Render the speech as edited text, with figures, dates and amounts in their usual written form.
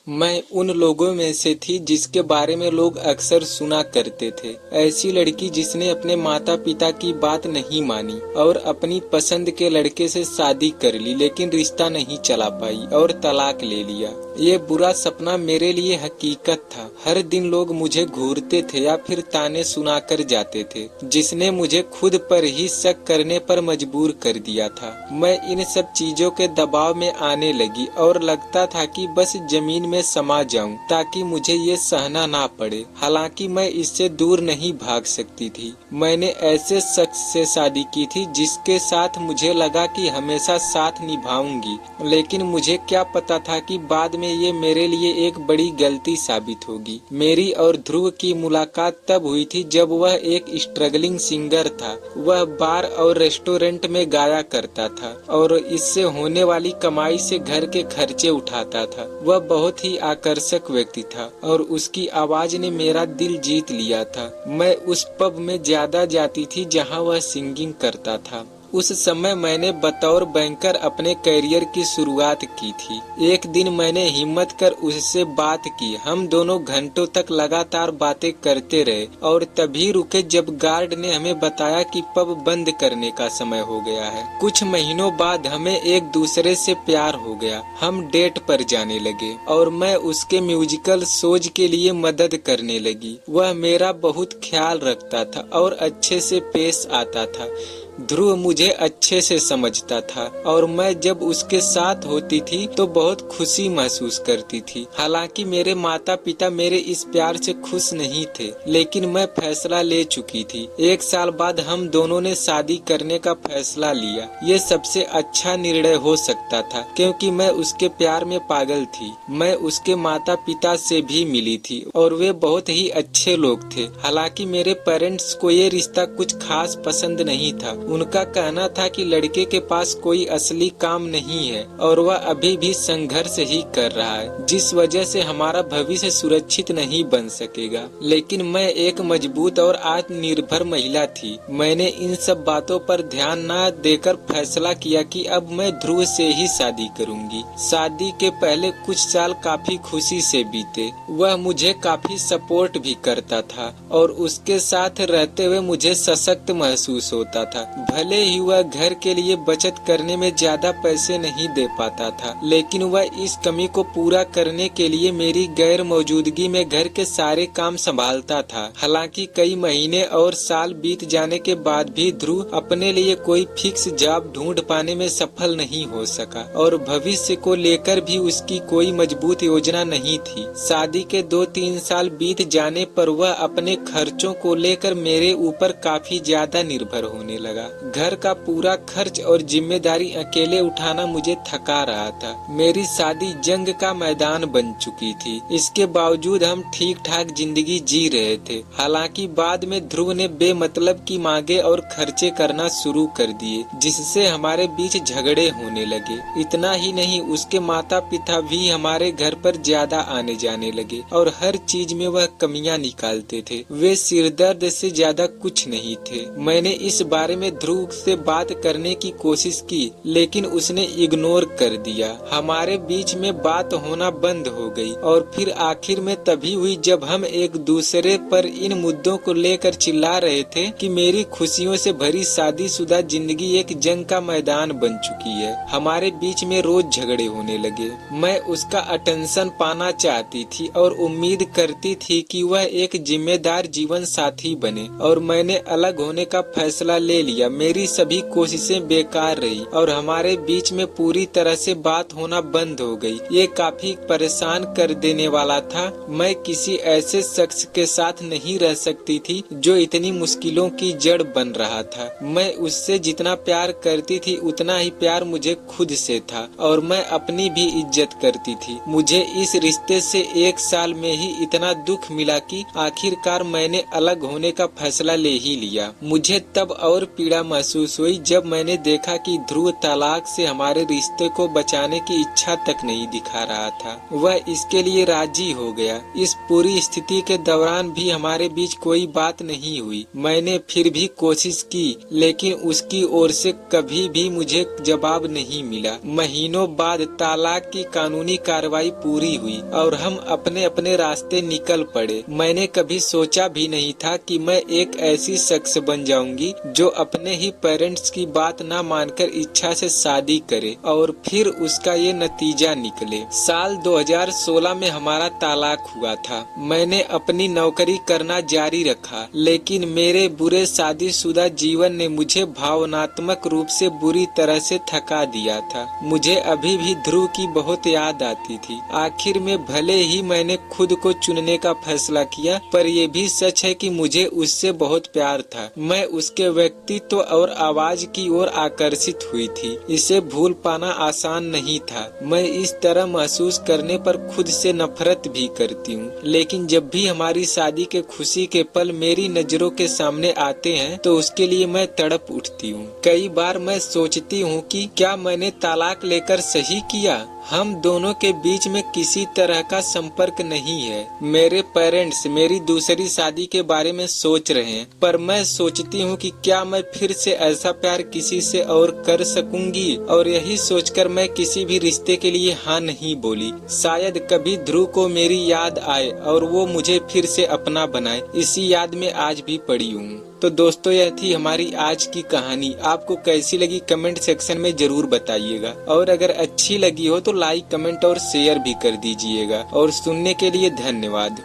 मैं उन लोगों में से थी जिसके बारे में लोग अक्सर सुना करते थे। ऐसी लड़की जिसने अपने माता पिता की बात नहीं मानी और अपनी पसंद के लड़के से शादी कर ली, लेकिन रिश्ता नहीं चला पाई और तलाक ले लिया। ये बुरा सपना मेरे लिए हकीकत था। हर दिन लोग मुझे घूरते थे या फिर ताने सुनाकर जाते थे, जिसने मुझे खुद पर ही शक करने पर मजबूर कर दिया था। मैं इन सब चीजों के दबाव में आने लगी और लगता था कि बस जमीन में समा जाऊं ताकि मुझे ये सहना ना पड़े। हालांकि मैं इससे दूर नहीं भाग सकती थी। मैंने ऐसे शख्स से शादी की थी जिसके साथ मुझे लगा कि हमेशा साथ निभाऊंगी, लेकिन मुझे क्या पता था कि बाद में ये मेरे लिए एक बड़ी गलती साबित होगी। मेरी और ध्रुव की मुलाकात तब हुई थी जब वह एक स्ट्रगलिंग सिंगर था। वह बार और रेस्टोरेंट में गाया करता था और इससे होने वाली कमाई से घर के खर्चे उठाता था। वह बहुत ही आकर्षक व्यक्ति था और उसकी आवाज ने मेरा दिल जीत लिया था। मैं उस पब में ज्यादा जाती थी जहां वह सिंगिंग करता था। उस समय मैंने बतौर बैंकर अपने करियर की शुरुआत की थी। एक दिन मैंने हिम्मत कर उससे बात की। हम दोनों घंटों तक लगातार बातें करते रहे और तभी रुके जब गार्ड ने हमें बताया कि पब बंद करने का समय हो गया है। कुछ महीनों बाद हमें एक दूसरे से प्यार हो गया। हम डेट पर जाने लगे और मैं उसके म्यूजिकल शोज के लिए मदद करने लगी। वह मेरा बहुत ख्याल रखता था और अच्छे से पेश आता था। ध्रुव मुझे अच्छे से समझता था और मैं जब उसके साथ होती थी तो बहुत खुशी महसूस करती थी। हालांकि मेरे माता पिता मेरे इस प्यार से खुश नहीं थे, लेकिन मैं फैसला ले चुकी थी। 1 साल बाद हम दोनों ने शादी करने का फैसला लिया। ये सबसे अच्छा निर्णय हो सकता था क्योंकि मैं उसके प्यार में पागल थी। मैं उसके माता पिता से भी मिली थी और वे बहुत ही अच्छे लोग थे। हालांकि मेरे पेरेंट्स को ये रिश्ता कुछ खास पसंद नहीं था। उनका कहना था कि लड़के के पास कोई असली काम नहीं है और वह अभी भी संघर्ष ही कर रहा है, जिस वजह से हमारा भविष्य सुरक्षित नहीं बन सकेगा। लेकिन मैं एक मजबूत और आत्मनिर्भर महिला थी। मैंने इन सब बातों पर ध्यान न देकर फैसला किया कि अब मैं ध्रुव से ही शादी करूंगी। शादी के पहले कुछ साल काफी खुशी से बीते। वह मुझे काफी सपोर्ट भी करता था और उसके साथ रहते हुए मुझे सशक्त महसूस होता था। भले ही वह घर के लिए बचत करने में ज्यादा पैसे नहीं दे पाता था, लेकिन वह इस कमी को पूरा करने के लिए मेरी गैर मौजूदगी में घर के सारे काम संभालता था। हालांकि कई महीने और साल बीत जाने के बाद भी ध्रुव अपने लिए कोई फिक्स जॉब ढूंढ पाने में सफल नहीं हो सका और भविष्य को लेकर भी उसकी कोई मजबूत योजना नहीं थी। शादी के 2-3 साल बीत जाने पर वह अपने खर्चों को लेकर मेरे ऊपर काफी ज्यादा निर्भर होने लगा। घर का पूरा खर्च और जिम्मेदारी अकेले उठाना मुझे थका रहा था। मेरी शादी जंग का मैदान बन चुकी थी। इसके बावजूद हम ठीक ठाक जिंदगी जी रहे थे। हालांकि बाद में ध्रुव ने बेमतलब की मांगे और खर्चे करना शुरू कर दिए, जिससे हमारे बीच झगड़े होने लगे। इतना ही नहीं, उसके माता पिता भी हमारे घर पर ज्यादा आने जाने लगे और हर चीज में वह कमियां निकालते थे। वे सिरदर्द से ज्यादा कुछ नहीं थे। मैंने इस बारे में ध्रुव से बात करने की कोशिश की, लेकिन उसने इग्नोर कर दिया। हमारे बीच में बात होना बंद हो गई और फिर आखिर में तभी हुई जब हम एक दूसरे पर इन मुद्दों को लेकर चिल्ला रहे थे कि मेरी खुशियों से भरी शादीशुदा जिंदगी एक जंग का मैदान बन चुकी है। हमारे बीच में रोज झगड़े होने लगे। मैं उसका अटेंशन पाना चाहती थी और उम्मीद करती थी कि वह एक जिम्मेदार जीवन साथी बने, और मैंने अलग होने का फैसला ले लिया। मेरी सभी कोशिशें बेकार रही और हमारे बीच में पूरी तरह से बात होना बंद हो गई। ये काफी परेशान कर देने वाला था। मैं किसी ऐसे शख्स के साथ नहीं रह सकती थी जो इतनी मुश्किलों की जड़ बन रहा था। मैं उससे जितना प्यार करती थी उतना ही प्यार मुझे खुद से था और मैं अपनी भी इज्जत करती थी। मुझे इस रिश्ते से 1 साल में ही इतना दुख मिला कि आखिरकार मैंने अलग होने का फैसला ले ही लिया। मुझे तब और पीड़ा महसूस हुई जब मैंने देखा कि ध्रुव तलाक से हमारे रिश्ते को बचाने की इच्छा तक नहीं दिखा रहा था। वह इसके लिए राजी हो गया। इस पूरी स्थिति के दौरान भी हमारे बीच कोई बात नहीं हुई। मैंने फिर भी कोशिश की, लेकिन उसकी ओर से कभी भी मुझे जवाब नहीं मिला। महीनों बाद तलाक की कानूनी कार्रवाई पूरी हुई और हम अपने अपने रास्ते निकल पड़े। मैंने कभी सोचा भी नहीं था कि मैं एक ऐसी शख्स बन जाऊंगी जो अपने ही पेरेंट्स की बात ना मानकर इच्छा से शादी करे और फिर उसका ये नतीजा निकले। साल 2016 में हमारा तलाक हुआ था। मैंने अपनी नौकरी करना जारी रखा, लेकिन मेरे बुरे शादीशुदा जीवन ने मुझे भावनात्मक रूप से बुरी तरह से थका दिया था। मुझे अभी भी ध्रुव की बहुत याद आती थी। आखिर में भले ही मैंने खुद को चुनने का फैसला किया, पर यह भी सच है कि मुझे उससे बहुत प्यार था। मैं उसके व्यक्तित्व और आवाज की ओर आकर्षित हुई थी। इसे भूल पाना आसान नहीं था। मैं इस तरह महसूस करने पर खुद से नफरत भी करती हूँ, लेकिन जब भी हमारी शादी के खुशी के पल मेरी नजरों के सामने आते हैं तो उसके लिए मैं तड़प उठती हूँ। कई बार मैं सोचती हूँ कि क्या मैंने तलाक लेकर सही किया। हम दोनों के बीच में किसी तरह का संपर्क नहीं है। मेरे पेरेंट्स मेरी दूसरी शादी के बारे में सोच रहे हैं, पर मैं सोचती हूँ कि क्या मैं फिर से ऐसा प्यार किसी से और कर सकूंगी, और यही सोचकर मैं किसी भी रिश्ते के लिए हाँ नहीं बोली। शायद कभी ध्रुव को मेरी याद आए और वो मुझे फिर से अपना बनाए। इसी याद में आज भी पड़ी हूँ। तो दोस्तों, यह थी हमारी आज की कहानी। आपको कैसी लगी कमेंट सेक्शन में जरूर बताइएगा, और अगर अच्छी लगी हो तो लाइक, कमेंट और शेयर भी कर दीजिएगा। और सुनने के लिए धन्यवाद।